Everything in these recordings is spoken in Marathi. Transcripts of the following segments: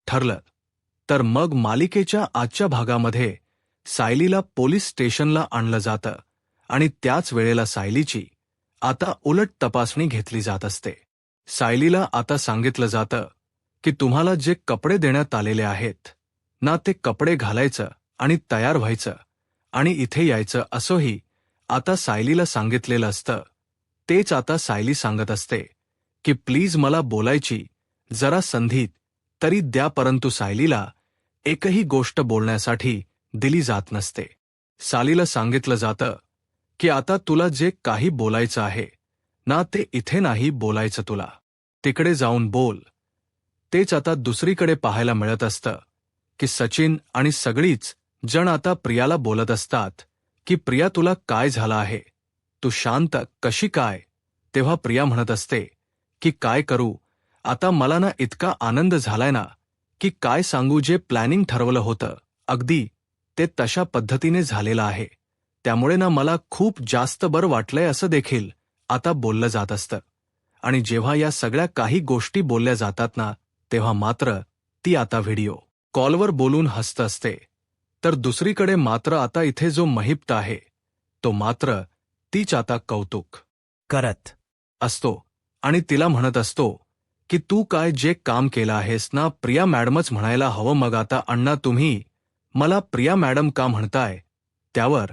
ठरलं तर मग मालिकेच्या आजच्या भागामध्ये सायलीला पोलीस स्टेशनला आणलं जातं आणि त्याच वेळेला सायलीची आता उलट तपासणी घेतली जात असते. सायलीला आता सांगितलं जातं की तुम्हाला जे कपडे देण्यात आलेले आहेत ना ते कपडे घालायचं आणि तयार व्हायचं आणि इथे यायचं असंही आता सायलीला सांगितलेलं असतं. तेच आता सायली सांगत असते की प्लीज मला बोलायची जरा संधी तरी द्या, परंतु सायलीला एकही गोष्ट बोलण्यासाठी दिली जात नसते. सायलीला सांगितलं जातं की आता तुला जे काही बोलायचं आहे ना ते इथे नाही बोलायचं, तुला तिकडे जाऊन बोल. तेच आता दुसरीकडे पाहायला मिळत असतं की सचिन आणि सगळीच जण आता प्रियाला बोलत असतात की प्रिया तुला काय झालं आहे, तू शांत कशी काय. तेव्हा प्रिया म्हणत असते की काय करू आता, मला ना इतका आनंद झालाय ना की काय सांगू, जे प्लॅनिंग ठरवलं होतं अगदी ते तशा पद्धतीने झालेलं आहे. त्यामुळे ना मला खूप जास्त बरं वाटलंय असं देखील आता बोललं जात असतं. आणि जेव्हा या सगळ्या काही गोष्टी बोलल्या जातात ना तेव्हा मात्र ती आता व्हिडिओ कॉलवर बोलून हसत असते. तर दुसरीकडे मात्र आता इथे जो महिप्त आहे तो मात्र तीच आता कौतुक करत असतो आणि तिला म्हणत असतो की तू काय जे काम केलं आहेस ना, प्रिया मॅडमच म्हणायला हवं. मग आता अण्णा तुम्ही मला प्रिया मॅडम का म्हणताय, त्यावर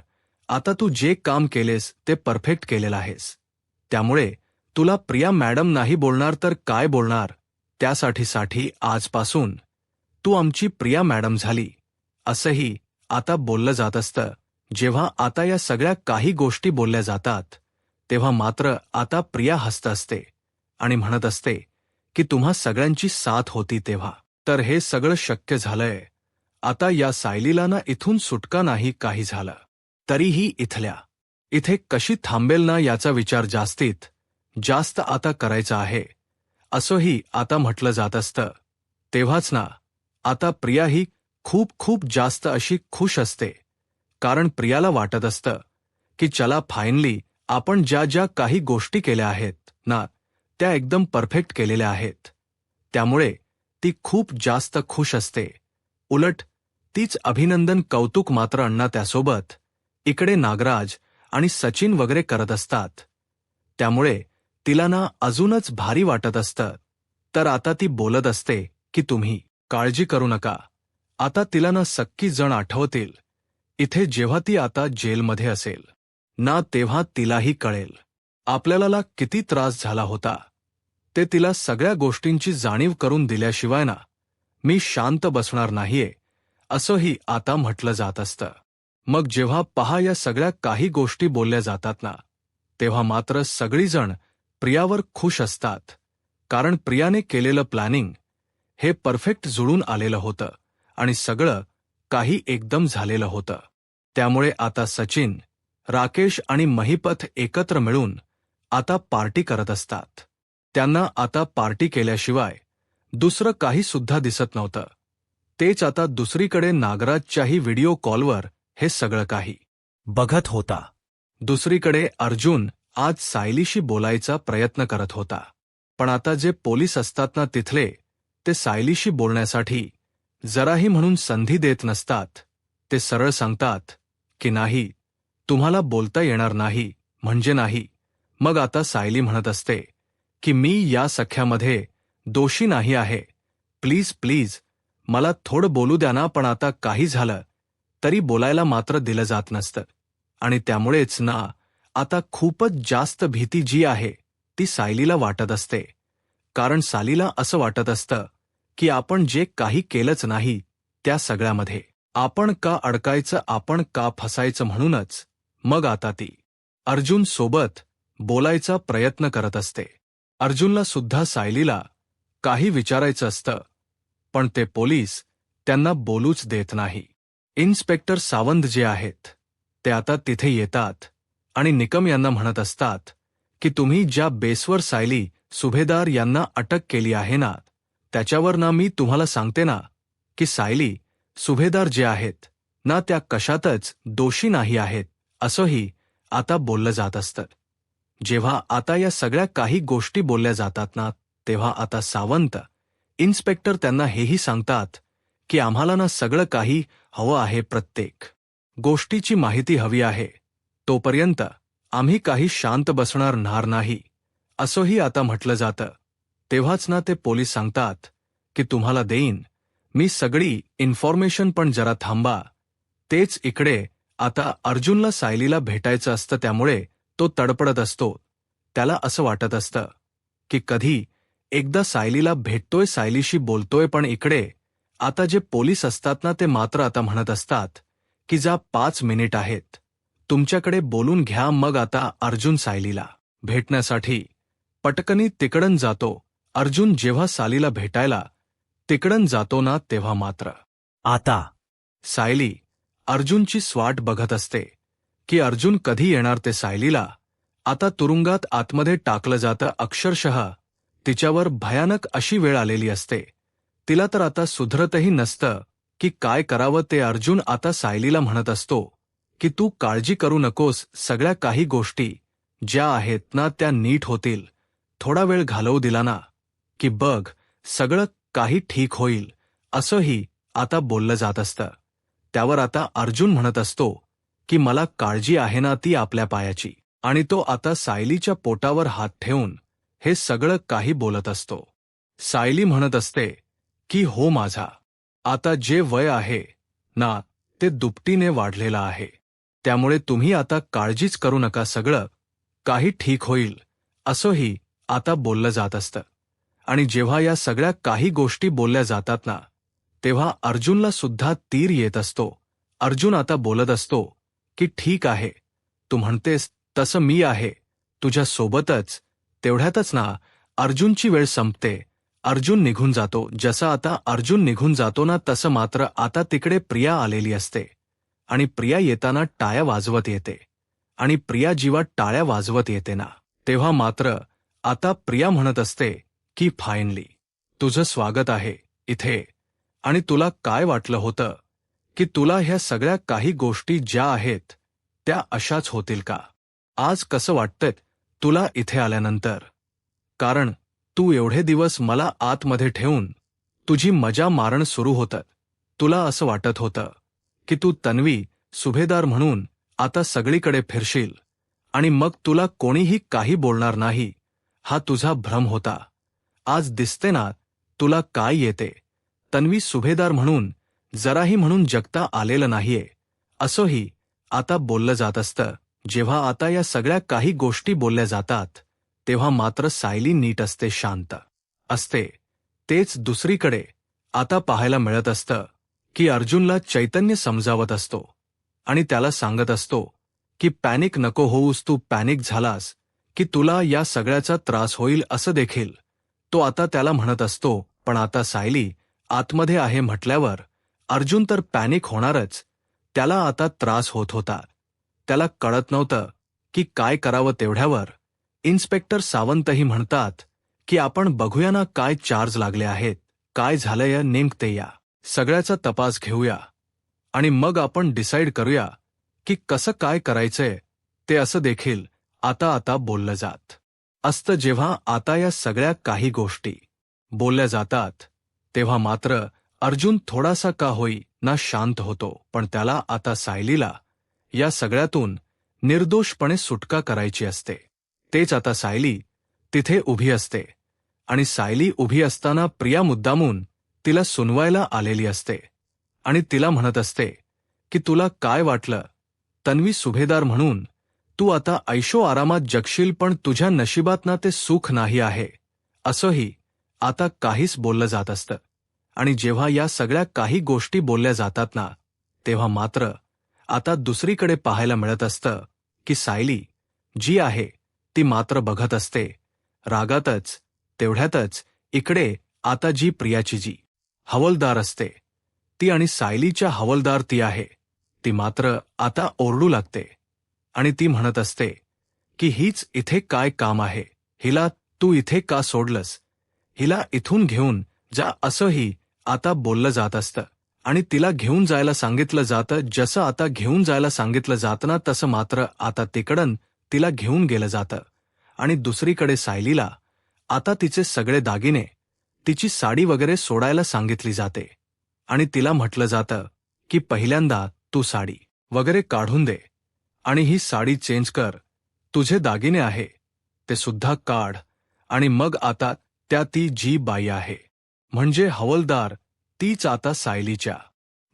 आता तू जे काम केलेस ते परफेक्ट केलेलं आहेस, त्यामुळे तुला प्रिया मॅडम नाही बोलणार तर काय बोलणार. त्यासाठी आजपासून तू आमची प्रिया मॅडम झाली असंही आता बोललं जात असतं. जेव्हा आता या सगळ्या काही गोष्टी बोलल्या जातात तेव्हा मात्र आता प्रिया हसत असते आणि म्हणत असते की तुम्हा सगळ्यांची साथ होती तेव्हा तर हे सगळं शक्य झालंय. आता या सायलीला ना इथून सुटका नाही काही झालं तरीही इथे कशी थांबेल ना याचा विचार जास्तीत जास्त आता करायचा आहे असंही आता म्हटलं जात असतं. तेव्हाच ना आता प्रिया ही खूप खूप जास्त अशी खुश असते, कारण प्रियाला वाटत असतं की चला फायनली आपण ज्या ज्या काही गोष्टी केल्या आहेत ना त्या एकदम परफेक्ट केलेल्या आहेत. त्यामुळे ती खूप जास्त खुश असते. उलट तीच अभिनंदन कौतुक मात्र अण्णा त्यासोबत इकडे नागराज आणि सचिन वगैरे करत असतात. त्यामुळे तिला ना अजूनच भारी वाटत असतं. तर आता ती बोलत असते की तुम्ही काळजी करू नका, आता तिला ना सक्की जण आठवतील. इथे जेव्हा ती आता जेलमध्ये असेल ना तेव्हा तिलाही कळेल आपल्याला किती त्रास झाला होता. ते तिला सगळ्या गोष्टींची जाणीव करून दिल्याशिवाय ना मी शांत बसणार नाहीये असंही आता म्हटलं जात असतं. मग जेव्हा पहा या सगळ्या काही गोष्टी बोलल्या जातात ना तेव्हा मात्र सगळीजण प्रियावर खुश असतात, कारण प्रियाने केलेलं प्लॅनिंग हे परफेक्ट जुळून आलेलं होतं आणि सगळं काही एकदम झालेलं होतं. त्यामुळे आता सचिन, राकेश आणि महिपत एकत्र मिळून आता पार्टी करत असतात. त्यांना आता पार्टी केल्याशिवाय दुसरं काही सुद्धा दिसत नव्हतं. तेच आता दुसरीकडे नागराजच्याही व्हिडिओ कॉलवर हे सगळं काही बघत होता. दुसरीकडे अर्जुन आज सायलीशी बोलायचा प्रयत्न करत होता, पण आता जे पोलीस असतात ना तिथले ते सायलीशी बोलण्यासाठी जराही म्हणून संधी देत नसतात. ते सरळ सांगतात की नाही, तुम्हाला बोलता येणार नाही म्हणजे नाही. मग आता सायली म्हणत असते की मी या सख्यामध्ये दोषी नाही आहे, प्लीज प्लीज मला थोडं बोलू द्या ना. पण आता काही झालं तरी बोलायला मात्र दिलं जात नसतं आणि त्यामुळेच ना आता खूपच जास्त भीती जी आहे ती सायलीला वाटत असते, कारण सायलीला असं वाटत असतं की आपण जे काही केलंच नाही त्या सगळ्यामध्ये आपण का अडकायचं, आपण का फसायचं. म्हणूनच मग आता ती अर्जुन सोबत बोलायचा प्रयत्न करत असते. अर्जुनला सुद्धा सायलीला काही विचारायचं असतं, पण ते पोलीस त्यांना बोलूच देत नाही. इन्स्पेक्टर सावंत जे आहेत ते आता तिथे येतात आणि निकम यांना म्हणत असतात की तुम्ही ज्या बेसवर सायली सुभेदार यांना अटक केली आहे ना त्याच्यावर ना मी तुम्हाला सांगते ना की सायली सुभेदार जे आहेत ना त्या कशातच दोषी नाही आहेत असंही आता बोललं जात असतं. जेव्हा आता या सगळ्या काही गोष्टी बोलल्या जातात ना तेव्हा आता सावंत इन्स्पेक्टर त्यांना हेही सांगतात की आम्हाला ना सगळं काही हवं आहे, प्रत्येक गोष्टीची माहिती हवी आहे. तोपर्यंत आम्ही काही शांत बसणार नाही, असंही आता म्हटलं जातं. तेव्हाच ना ते पोलीस सांगतात की तुम्हाला देईन मी सगळी इन्फॉर्मेशन, पण जरा थांबा. तेच इकडे आता अर्जुनला सायलीला भेटायचं असतं, त्यामुळे तो तडपडत असतो. त्याला असं वाटत असतं की कधी एकदा सायलीला भेटतोय, सायलीशी बोलतोय. पण इकडे आता जे पोलीस असतात ना, ते मात्र आता म्हणत असतात की जा 5 मिनिट आहेत, तुमच्याकडे बोलून घ्या. मग आता अर्जुन सायलीला भेटण्यासाठी पटकनी तिकडन जातो. अर्जुन जेव्हा सायलीला भेटायला तिकडन जातो ना, तेव्हा मात्र आता सायली अर्जुनची वाट बघत असते की अर्जुन कधी येणार. ते सायलीला आता तुरुंगात आतमध्ये टाकलं जातं. अक्षरशः तिच्यावर भयानक अशी वेळ आलेली असते. तिला तर आता सुधरतही नसतं की काय करावं. ते अर्जुन आता सायलीला म्हणत असतो की तू काळजी करू नकोस, सगळ्या काही गोष्टी ज्या आहेत ना त्या नीट होतील. थोडा वेळ घालवू दिला ना की बघ सगळं काही ठीक होईल, असंही आता बोललं जात असतं. त्यावर आता अर्जुन म्हणत असतो की मला काळजी आहे ना ती आपल्या पायाची. आणि तो आता सायलीच्या पोटावर हात ठेवून हे सगळं काही बोलत असतो. सायली म्हणत असते की हो, माझा आता जे वय आहे ना ते दुपटीने वाढलेलं आहे, त्यामुळे तुम्ही आता काळजीच करू नका, सगळं काही ठीक होईल, असंही आता बोललं जात असतं. आणि जेव्हा या सगळ्या काही गोष्टी बोलल्या जातात ना, तेव्हा अर्जुनला सुद्धा तीर येत असतो. अर्जुन आता बोलत असतो की ठीक आहे, तू म्हणतेस तसं मी आहे तुझ्या सोबतच. तेवढ्यातच ना अर्जुनची वेळ संपते. अर्जुन निघून जातो. जसं आता अर्जुन निघून जातो ना, तसं मात्र आता तिकडे प्रिया आलेली असते. आणि प्रिया येताना टाळ्या वाजवत येते. आणि प्रिया जेव्हा टाळ्या वाजवत येते ना, तेव्हा मात्र आता प्रिया म्हणत असते की फायनली तुझं स्वागत आहे इथे. आणि तुला काय वाटलं होतं की तुला ह्या सगळ्या काही गोष्टी ज्या आहेत त्या अशाच होतील का? आज कसं वाटतंय तुला इथे आल्यानंतर? कारण तू एवढे दिवस मला आतमध्ये ठेवून तुझी मजा मारण सुरू होतं. तुला असं वाटत होतं की तू तन्वी सुभेदार म्हणून आता सगळीकडे फिरशील आणि मग तुला कोणीही काही बोलणार नाही, हा तुझा भ्रम होता. आज दिसते ना तुला काय येते. तन्वी सुभेदार म्हणून जराही म्हणून जगता आलेलं नाहीये, असंही आता बोललं जात असतं. जेव्हा आता या सगळ्या काही गोष्टी बोलल्या जातात, तेव्हा मात्र सायली नीट असते, शांत असते. तेच दुसरीकडे आता पाहायला मिळत असतं की अर्जुनला चैतन्य समजावत असतो आणि त्याला सांगत असतो की पॅनिक नको होऊस, तू पॅनिक झालास की तुला या सगळ्याचा त्रास होईल, असं देखील तो आता त्याला म्हणत असतो. पण आता सायली आतमध्ये आहे म्हटल्यावर अर्जुन तर पॅनिक होणारच. त्याला आता त्रास होत होता. त्याला कळत नव्हतं की काय करावं. तेवढ्यावर इन्स्पेक्टर सावंतही म्हणतात की आपण बघूया ना काय चार्ज लागले आहेत, काय झालंय नेमकं, या सगळ्याचा तपास घेऊया आणि मग आपण डिसाईड करूया की कसं काय करायचंय ते, असं देखील आता बोललं जात असतं. जेव्हा आता या सगळ्या काही गोष्टी बोलल्या जातात, तेव्हा मात्र अर्जुन थोडासा का होई ना शांत होतो. पण त्याला आता सायलीला या सगळ्यातून निर्दोषपणे सुटका करायची असते. तेच आता सायली तिथे उभी असते आणि सायली उभी असताना प्रिया मुद्दामून तिला सुनवायला आलेली असते आणि तिला म्हणत असते की तुला काय वाटलं तन्वी सुभेदार म्हणून तू आता ऐशो आरामात जगशील, पण तुझ्या नशिबात ना ते सुख नाही आहे, असंही आता काहीच बोललं जात असतं. आणि जेव्हा या सगळ्या काही गोष्टी बोलल्या जातात ना, तेव्हा मात्र आता दुसरीकडे पाहायला मिळत असतं की सायली जी आहे ती मात्र बघत असते रागातच. तेवढ्यातच इकडे आता जी प्रियाची जी हवलदार असते ती आणि सायलीच्या हवलदार ती आहे, ती मात्र आता ओरडू लागते आणि ती म्हणत असते की हीच इथे काय काम आहे, हिला तू इथे का सोडलंस, हिला इथून घेऊन जा, असंही आता बोललं जात असतं. आणि तिला घेऊन जायला सांगितलं जातं. जसं आता घेऊन जायला सांगितलं जातं ना, तसं मात्र आता तिकडन तिला घेऊन गेलं जातं. आणि दुसरीकडे सायलीला आता तिचे सगळे दागिने तिची साडी वगैरे सोडायला सांगितली जाते आणि तिला म्हटलं जातं की पहिल्यांदा तू साडी वगैरे काढून दे आणि ही साडी चेंज कर, तुझे दागिने आहे ते सुद्धा काढ आणि मग आता ती जी बाई आहे म्हणजे हवलदार तीच आता सायलीच्या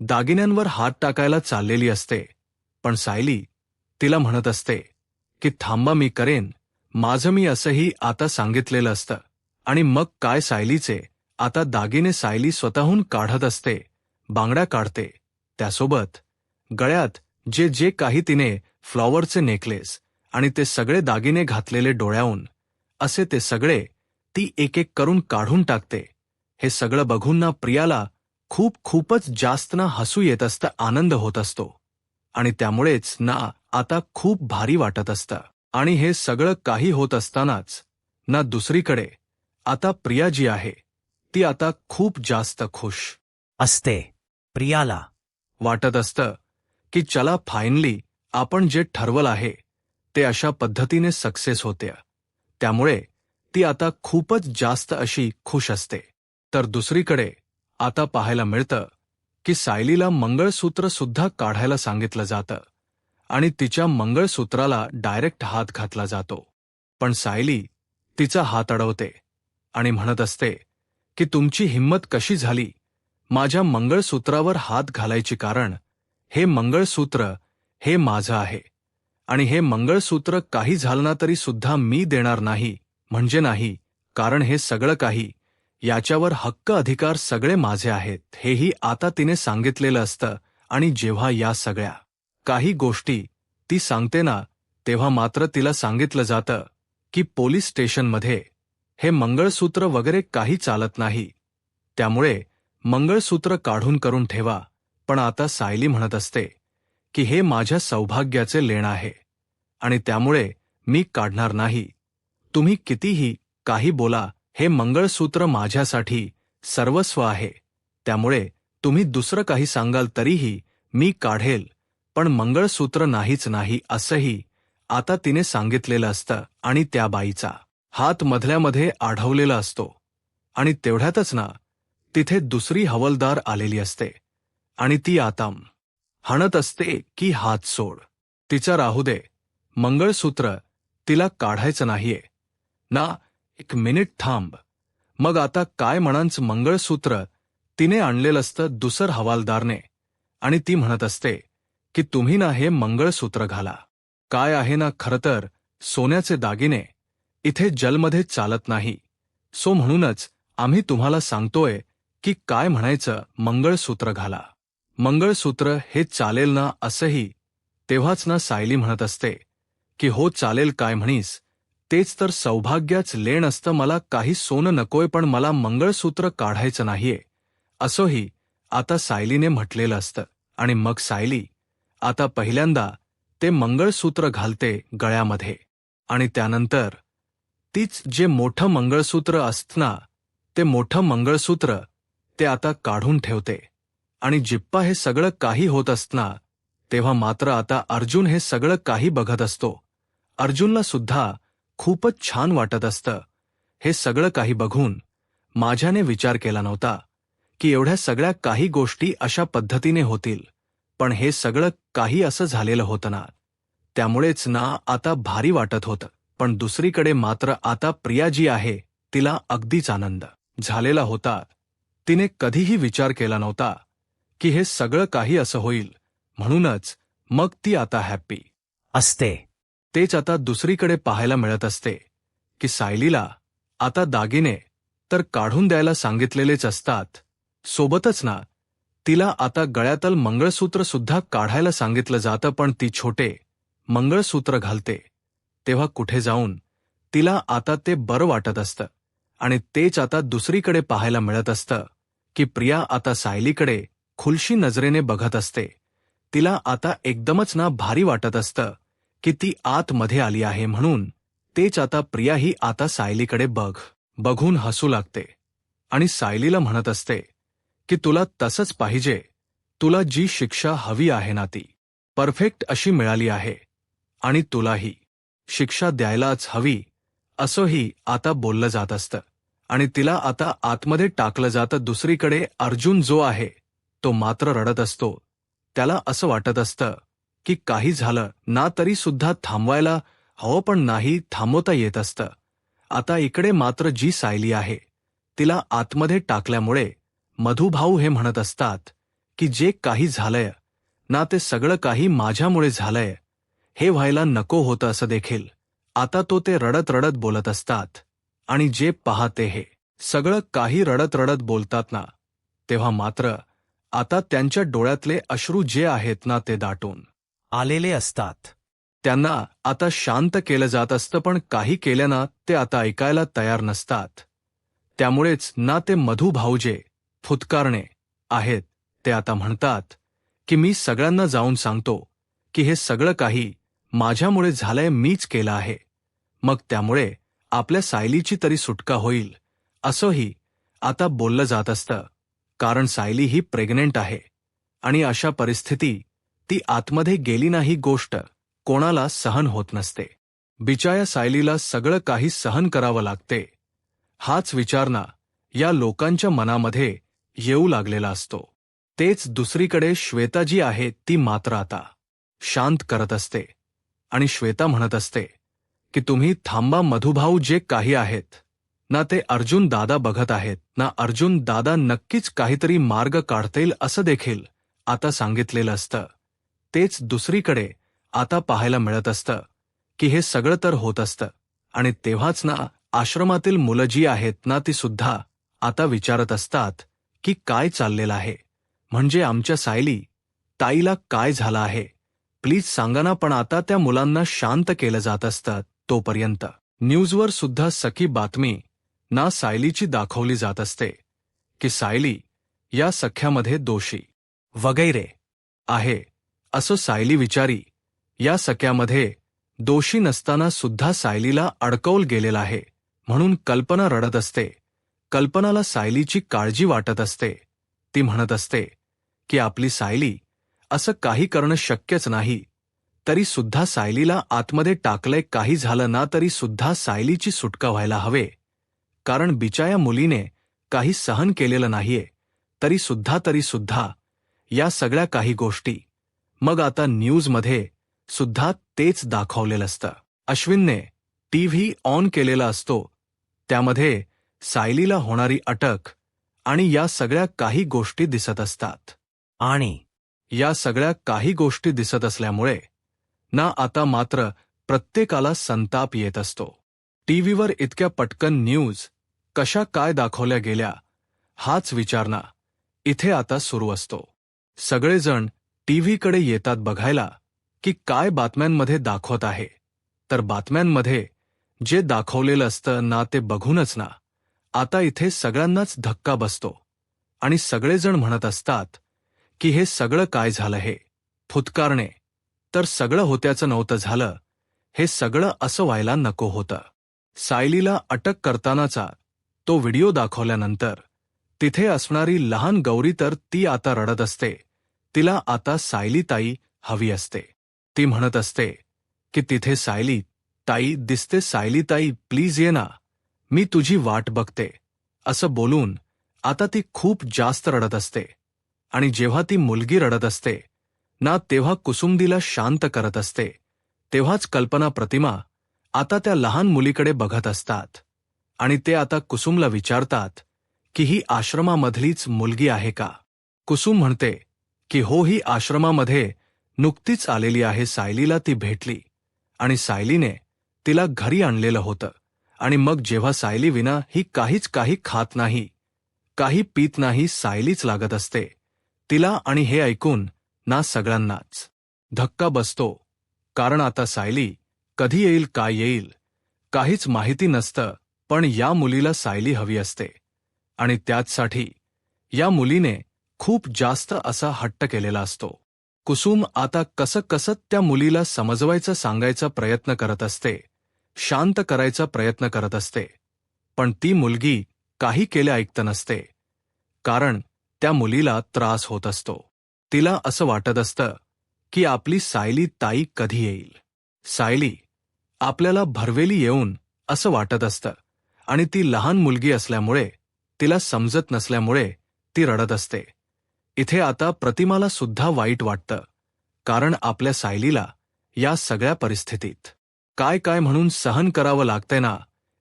दागिन्यांवर हात टाकायला चाललेली असते. पण सायली तिला म्हणत असते की थांबा, मी करेन माझं, मी असंही आता सांगितलेलं असतं. आणि मग काय, सायलीचे आता दागिने सायली स्वतःहून काढत असते, बांगड्या काढते, त्यासोबत गळ्यात जे जे काही तिने फ्लॉवरचे नेकलेस आणि ते सगळे दागिने घातलेले डोळ्याहून असे ते सगळे ती एक एक करून काढून टाकते. हे सगळं बघून ना प्रियाला खूपच जास्त ना हसू येत असतं, आनंद होत असतो आणि त्यामुळेच ना आता खूप भारी वाटत असतं. आणि हे सगळं काही होत असतानाच ना दुसरीकडे आता प्रिया जी आहे ती आता खूप जास्त खुश असते. प्रियाला वाटत असतं की चला फायनली आपण जे ठरवलं आहे ते अशा पद्धतीने सक्सेस होते. त्यामुळे ती आता खूपच जास्त अशी खुश असते. तर दुसरीकडे आता पाहायला मिळतं की सायलीला मंगळसूत्र सुद्धा काढायला सांगितलं जातं आणि तिच्या मंगळसूत्राला डायरेक्ट हात घातला जातो. पण सायली तिचा हात अडवते आणि म्हणत असते की तुमची हिंमत कशी झाली माझ्या मंगळसूत्रावर हात घालायची, कारण हे मंगळसूत्र हे माझं आहे आणि हे मंगळसूत्र काही झालं ना तरी सुद्धा मी देणार नाही, म्हणजे नाही, कारण हे सगळं काही याच्यावर हक्क अधिकार सगळे माझे आहेत, हेही आता तिने सांगितलेलं असतं. आणि जेव्हा या सगळ्या काही गोष्टी ती सांगते ना तेव्हा मात्र तिला सांगितलं जातं की पोलीस स्टेशनमध्ये हे मंगळसूत्र वगैरे काही चालत नाही, त्यामुळे मंगळसूत्र काढून करून ठेवा. पण आता सायली म्हणत असते की हे माझ्या सौभाग्याचे लेण आहे आणि त्यामुळे मी काढणार नाही. तुम्ही कितीही काही बोला, हे मंगळसूत्र माझ्यासाठी सर्वस्व आहे, त्यामुळे तुम्ही दुसरं काही सांगाल तरीही मी काढेल, पण मंगळसूत्र नाहीच नाही, असंही आता तिने सांगितलेलं असतं. आणि त्या बाईचा हात मधल्यामध्ये आढवलेला असतो आणि तेवढ्यातच ना तिथे दुसरी हवलदार आलेली असते आणि ती आता म्हणत असते की हात सोड, तिचा राहू दे, मंगळसूत्र तिला काढायचं नाहीये ना, एक मिनिट थांब. मग आता काय म्हणांच मंगळसूत्र तिने आणलेलं असतं दुसर हवालदारने आणि ती म्हणत असते की तुम्ही ना हे मंगळसूत्र घाला. काय आहे ना, खरं तर सोन्याचे दागिने इथे जलमध्ये चालत नाही, सो म्हणूनच आम्ही तुम्हाला सांगतोय की काय म्हणायचं, मंगळसूत्र घाला, मंगळसूत्र हे चालेल ना, असंही तेव्हाच ना सायली म्हणत असते की हो चालेल, काय म्हणीस तेच तर सौभाग्याच लेण असतं, मला काही सोनं नकोय, पण मला मंगळसूत्र काढायचं नाहीये, असंही आता सायलीने म्हटलेलं असतं. आणि मग सायली आता पहिल्यांदा ते मंगळसूत्र घालते गळ्यामध्ये आणि त्यानंतर तीच जे मोठं मंगळसूत्र असतं ना ते मोठं मंगळसूत्र ते आता काढून ठेवते. आणि जिप्पा हे सगळं काही होत असतं तेव्हा मात्र आता अर्जुन हे सगळं काही बघत असतो. अर्जुनला सुद्धा खूपच छान वाटत असतं. हे सगळं काही बघून माझ्याने विचार केला नव्हता की एवढ्या सगळ्या काही गोष्टी अशा पद्धतीने होतील, पण हे सगळं काही असं झालेलं होतं ना, त्यामुळेच ना आता भारी वाटत होतं. पण दुसरीकडे मात्र आता प्रिया जी आहे तिला अगदीच आनंद झालेला होता. तिने कधीही विचार केला नव्हता की हे सगळं काही असं होईल, म्हणूनच मग ती आता हॅप्पी असते. तेच आता दुसरीकडे पाहायला मिळत असते की सायलीला आता दागिने तर काढून द्यायला सांगितलेलेच असतात, सोबतच ना तिला आता गळ्यातलं मंगळसूत्र सुद्धा काढायला सांगितलं जातं. पण ती छोटे मंगळसूत्र घालते तेव्हा कुठे जाऊन तिला आता ते बरं वाटत असतं. आणि तेच आता दुसरीकडे पाहायला मिळत असतं की प्रिया आता सायलीकडे खुलशी नजरेने बघत असते. तिला आता एकदमच ना भारी वाटत असतं की ती आतमध्ये आली आहे, म्हणून तेच आता प्रिया ही आता सायलीकडे बघून हसू लागते आणि सायलीला म्हणत असते की तुला तसंच पाहिजे, तुला जी शिक्षा हवी आहे ना ती परफेक्ट अशी मिळाली आहे आणि तुलाही शिक्षा द्यायलाच हवी, असंही आता बोललं जात असतं. आणि तिला आता आतमध्ये टाकलं जातं. दुसरीकडे अर्जुन जो आहे तो मात्र रडत असतो. त्याला असं वाटत असतं की काही झालं ना तरी सुद्धा थांबवायला हवं, पण नाही थांबवता येत असतं. आता इकडे मात्र जी सायली आहे तिला आतमध्ये टाकल्यामुळे मधुभाऊ हे म्हणत असतात की जे काही झालंय ना ते सगळं काही माझ्यामुळे झालंय, हे व्हायला नको होतं असं देखील आता ते रडत रडत बोलत असतात. आणि जे पाहते हे सगळं काही रडत रडत बोलतात ना, तेव्हा मात्र आता त्यांच्या डोळ्यातले अश्रू जे आहेत ना ते दाटून आलेले असतात. त्यांना आता शांत केलं जात असतं, पण काही केल्यानं ते आता ऐकायला तयार नसतात. त्यामुळेच ना ते मधुभाऊजे फुतकारणे आहेत ते आता म्हणतात की मी सगळ्यांना जाऊन सांगतो की हे सगळं काही माझ्यामुळे झालंय, मीच केलं आहे. मग त्यामुळे आपल्या सायलीची तरी सुटका होईल असंही आता बोललं जात असतं. कारण सायली ही प्रेग्नेंट आहे आणि अशा परिस्थिती ती आतमध्ये गेली नाही गोष्ट कोणाला सहन होत नसते. बिचाया सायलीला सगळं काही सहन करावं लागते. हाच विचार ना या लोकांच्या मनामध्ये येऊ लागलेला असतो. तेच दुसरीकडे श्वेता जी आहे ती मात्र आता शांत करत असते आणि श्वेता म्हणत असते की तुम्ही थांबा मधुभाऊ, जे काही आहेत ना ते अर्जुन दादा बघत आहेत ना, अर्जुन दादा नक्कीच काहीतरी मार्ग काढतील असं देखील आता सांगितलेलं असतं. तेच दुसरीकडे आता पाहायला मिळत असतं की हे सगळं तर होत असतं आणि तेव्हाच ना आश्रमातील मुलं जी आहेत ना ती सुद्धा आता विचारत असतात की काय चाललेलं आहे, म्हणजे आमच्या सायली ताईला काय झालं आहे, प्लीज सांगा ना. पण आता त्या मुलांना शांत केलं जात असतं. तोपर्यंत न्यूजवर सुद्धा सखी बातमी ना सायलीची दाखवली जात असते की सायली या सख्यामध्ये दोषी वगैरे आहे असं सायली विचारी या सख्यामध्ये दोषी नसताना सुद्धा सायलीला अडकवलं गेलेलं आहे म्हणून कल्पना रडत असते. कल्पनाला सायलीची काळजी वाटत असते. ती म्हणत असते की आपली सायली असं काही करणं शक्यच नाही, तरी सुद्धा सायलीला आतमध्ये टाकलंय. काही झालं ना तरी सुद्धा सायलीची सुटका व्हायला हवे, कारण बिचाया मुलीने काही सहन केलेलं नाहीये. तरी सुद्धा या सगळ्या काही गोष्टी मग आता न्यूजमध्ये सुद्धा तेच दाखवलेलं असतं. अश्विनने टीव्ही ऑन केलेला असतो. त्यामध्ये सायलीला होणारी अटक आणि या सगळ्या काही गोष्टी दिसत असतात. आणि या सगळ्या काही गोष्टी दिसत असल्यामुळे ना आता मात्र प्रत्येकाला संताप येत असतो. टीव्हीवर इतक्या पटकन न्यूज कशा काय दाखवल्या गेल्या हाच विचार ना इथे आता सुरू असतो. सगळेजण टीव्हीकडे येतात बघायला की काय बातम्यांमध्ये दाखवत आहे. तर बातम्यांमध्ये जे दाखवलेलं असतं ना ते बघूनच ना आता इथे सगळ्यांनाच धक्का बसतो आणि सगळेजण म्हणत असतात की हे सगळं काय झालं, हे फुतकारणे तर सगळं होत्याचं नव्हतं झालं, हे सगळं असं व्हायला नको होतं. सायलीला अटक करतानाचा तो व्हिडिओ दाखवल्यानंतर तिथे असणारी लहान गौरी तर ती आता रडत असते. तिला आता सायली ताई हवी असते. ती म्हणत असते की तिथे सायली ताई दिसते, सायली ताई प्लीज ये ना, मी तुझी वाट बघते असं बोलून आता ती खूप जास्त रडत असते. आणि जेव्हा ती मुलगी रडत असते ना तेव्हा कुसुमदीला शांत करत असते. तेव्हाच कल्पना प्रतिमा आता त्या लहान मुलीकडे बघत असतात आणि ते आता कुसुमला विचारतात की ही आश्रमामधलीच मुलगी आहे का. कुसुम म्हणते की हो, ही आश्रमामध्ये नुकतीच आलेली आहे. सायलीला ती भेटली आणि सायलीने तिला घरी आणलेलं होतं आणि मग जेव्हा सायली विना ही काही खात नाही, काही पीत नाही, सायलीच लागत असते तिला. आणि हे ऐकून ना सगळ्यांनाच धक्का बसतो, कारण आता सायली कधी येईल काय येईल काहीच माहिती नसतं. पण या मुलीला सायली हवी असते आणि त्याचसाठी या मुलीने खूप जास्त असा हट्ट केलेला असतो. कुसुम आता कसं त्या मुलीला समजवायचं, सांगायचा प्रयत्न करत असते, शांत करायचा प्रयत्न करत असते, पण ती मुलगी काही केले ऐकत नसते. कारण त्या मुलीला त्रास होत असतो. तिला असं वाटत असतं की आपली सायली ताई कधी येईल. सायली आपल्याला भरवेली येऊन असं वाटत असतं आणि ती लहान मुलगी असल्यामुळे तिला समजत नसल्यामुळे ती रडत असते. इथे आता प्रतिमाला सुद्धा वाईट वाटतं, कारण आपल्या सायलीला या सगळ्या परिस्थितीत काय काय म्हणून सहन करावं लागतंय ना,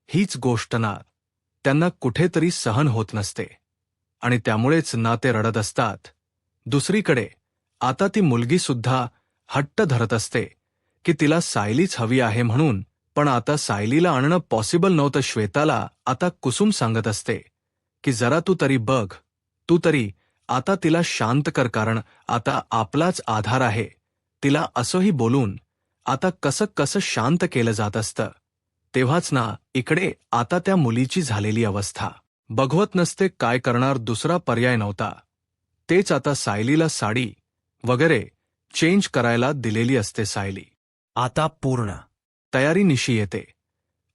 हीच गोष्ट ना त्यांना कुठेतरी सहन होत नसते आणि त्यामुळेच ना ते रडत असतात. दुसरीकडे आता ती मुलगी सुद्धा हट्ट धरत असते की तिला सायलीच हवी आहे म्हणून, पण आता सायलीला आणणं पॉसिबल नव्हतं. श्वेताला आता कुसुम सांगत असते की जरा तू तरी बघ, तू तरी आता तिला शांत कर, कारण आता आपलाच आधार आहे. तिला असंही बोलून आता कसं कसं शांत केलं जात असतं. तेव्हाच ना इकडे आता त्या मुलीची झालेली अवस्था बघवत नसते. काय करणार, दुसरा पर्याय नव्हता. तेच आता सायलीला साडी वगैरे चेंज करायला दिलेली असते. सायली आता पूर्ण तयारी निशी येते,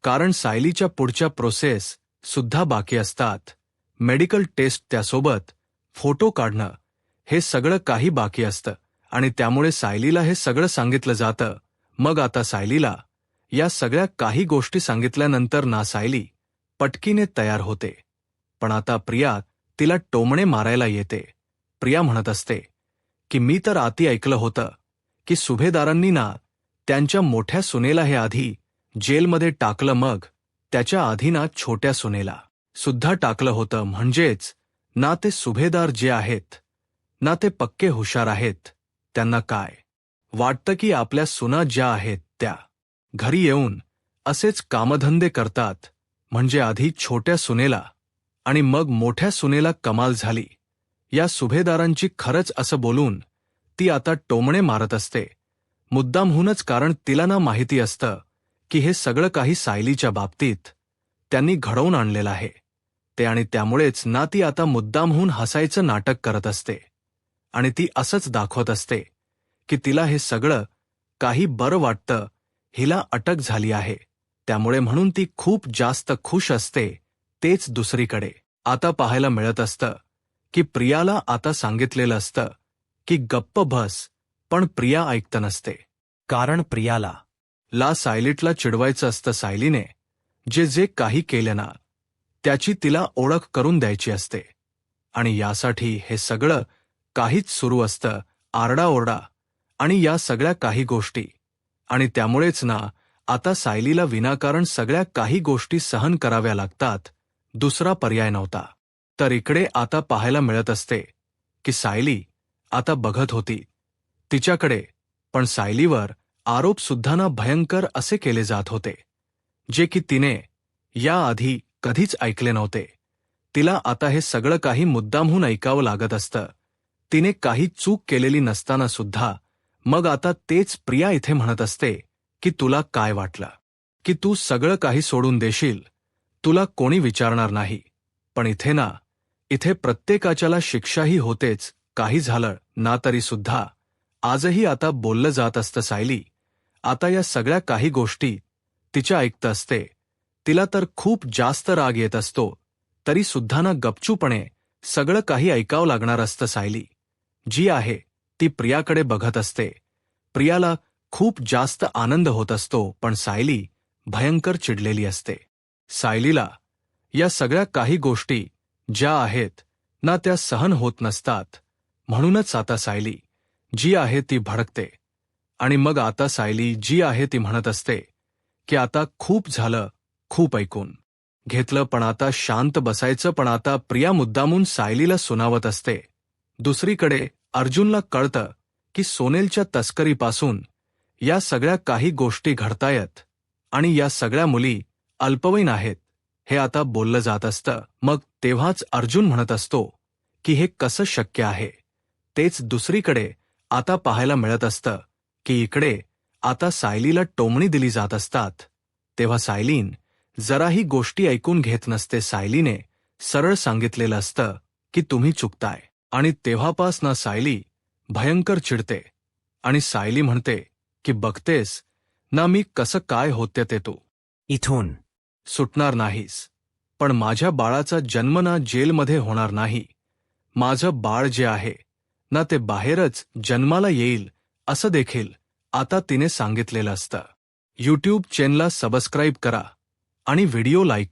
कारण सायलीच्या पुढच्या प्रोसेस सुद्धा बाकी असतात. मेडिकल टेस्ट, त्यासोबत फोटो काढणं, हे सगळं काही बाकी असतं आणि त्यामुळे सायलीला हे सगळं सांगितलं जातं. मग आता सायलीला या सगळ्या काही गोष्टी सांगितल्यानंतर ना सायली पटकीने तयार होते. पण आता प्रिया तिला टोमणे मारायला येते. प्रिया म्हणत असते की मी तर आधी ऐकलं होतं की सुभेदारांनी ना त्यांच्या मोठ्या सुनेला हे आधी जेलमध्ये टाकलं, मग त्याच्या आधी ना छोट्या सुनेला सुद्धा टाकलं होतं. म्हणजेच ना ते सुभेदार जे आहेत ना ते पक्के हुशार आहेत. त्यांना काय वाटतं की आपल्या सुना ज्या आहेत त्या घरी येऊन असेच कामधंदे करतात, म्हणजे आधी छोट्या सुनेला आणि मग मोठ्या सुनेला. कमाल झाली या सुभेदारांची. खरंच असं बोलून ती आता टोमणे मारत असते मुद्दामहूनच, कारण तिला ना माहिती असतं की हे सगळं काही सायलीच्या बाबतीत त्यांनी घडवून आणलेलं आहे ते, आणि त्यामुळेच ना ती आता मुद्दामहून हसायचं नाटक करत असते आणि ती असंच दाखवत असते की तिला हे सगळं काही बरं वाटतं. हिला अटक झाली आहे त्यामुळे, म्हणून ती खूप जास्त खुश असते. तेच दुसरीकडे आता पाहायला मिळत असतं की प्रियाला आता सांगितलेलं असतं की गप्प बस, पण प्रिया ऐकत नसते. कारण प्रियाला सायलीला चिडवायचं असतं. सायलीने जे जे काही केलं ना त्याची तिला ओळख करून द्यायची असते आणि यासाठी हे सगळं काहीच सुरू असतं, आरडाओरडा आणि या सगळ्या काही गोष्टी. आणि त्यामुळेच ना आता सायलीला विनाकारण सगळ्या काही गोष्टी सहन कराव्या लागतात. दुसरा पर्याय नव्हता. तर इकडे आता पाहायला मिळत असते की सायली आता बघत होती तिच्याकडे, पण सायलीवर आरोप सुद्धा ना भयंकर असे केले जात होते, जे की तिने याआधी कधीच ऐकले नव्हते. तिला आता हे सगळं काही मुद्दामहून ऐकावं लागत असतं, तिने काही चूक केलेली नसताना सुद्धा. मग आता तेच प्रिया इथे म्हणत असते की तुला काय वाटलं की तू सगळं काही सोडून देशील, तुला कोणी विचारणार नाही. पण इथे प्रत्येकाच्याला शिक्षाही होतेच. काही झालं ना तरी सुद्धा आजही आता बोललं जात असतं. सायली आता या सगळ्या काही गोष्टी तिच्या ऐकत असते. तिला तर खूप जास्त राग येत असतो, तरी सुद्धा ना गपचूपणे सगळं काही ऐकावं लागणार असतं. सायली जी आहे ती प्रियाकडे बघत असते. प्रियाला खूप जास्त आनंद होत असतो, पण सायली भयंकर चिडलेली असते. सायलीला या सगळ्या काही गोष्टी ज्या आहेत ना त्या सहन होत नसतात. म्हणूनच आता सायली जी आहे ती भडकते आणि मग आता सायली जी आहे ती म्हणत असते की आता खूप झालं, खूप ऐकून घेतलं, पण आता शांत बसायचं. पण आता प्रिया मुद्दामून सायलीला सुनावत असते. दुसरीकडे अर्जुनला कळतं की सोनेलच्या तस्करीपासून या सगळ्या काही गोष्टी घडतायत आणि या सगळ्या मुली अल्पवयीन आहेत हे आता बोललं जात असतं. मग तेव्हाच अर्जुन म्हणत असतो की हे कसं शक्य आहे. तेच दुसरीकडे आता पाहायला मिळत असतं की इकडे आता सायलीला टोमणी दिली जात असतात. तेव्हा सायलीन जराही गोष्टी ऐकून घेत नसते. सायलीने सरळ सांगितलेलं असतं की तुम्ही चुकताय, आणि तेव्हापासनं सायली भयंकर चिडते आणि सायली म्हणते की बघतेस ना मी कसं काय होते ते, तू इथून सुटणार नाहीस. पण माझ्या बाळाचा जन्म ना जेलमध्ये होणार नाही. माझं बाळ जे आहे ना ते बाहेरच जन्माला येईल, असं देखील आता तिने सांगितलेलं असतं. यूट्यूब चॅनलला सबस्क्राईब करा आणि व्हिडिओ लाईक